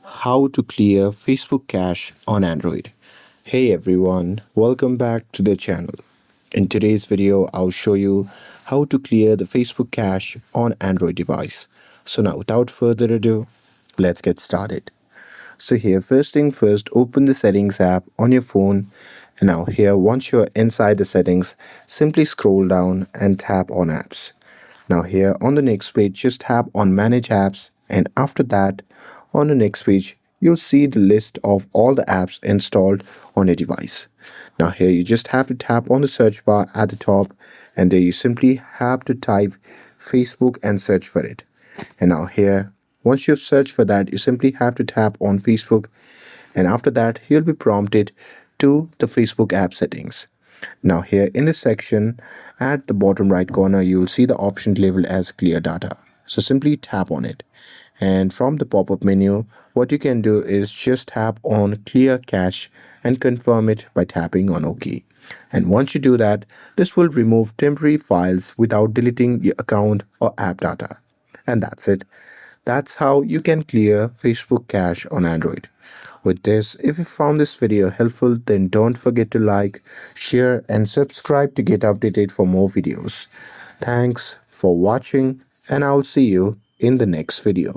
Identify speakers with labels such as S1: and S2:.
S1: How to clear Facebook cache on Android. Hey everyone, welcome back to the channel. In today's video, I'll show you how to clear the Facebook cache on Android device. So now without further ado, let's get started. So here, first thing first, open the settings app on your phone. And now here, once you're inside the settings, simply scroll down and tap on apps. Now here on the next page, just tap on manage apps, and after that on the next page you'll see the list of all the apps installed on your device. Now here you just have to tap on the search bar at the top, and there you simply have to type Facebook and search for it. And now here, once you've searched for that, you simply have to tap on Facebook, and after that you'll be prompted to the Facebook app settings. Now here in this section at the bottom right corner, you will see the option labeled as clear data. So simply tap on it, and from the pop-up menu what you can do is just tap on clear cache and confirm it by tapping on OK. And once you do that, this will remove temporary files without deleting your account or app data. And that's it. That's how you can clear Facebook cache on Android. With this, if you found this video helpful, then don't forget to like, share, and subscribe to get updated for more videos. Thanks for watching, and I'll see you in the next video.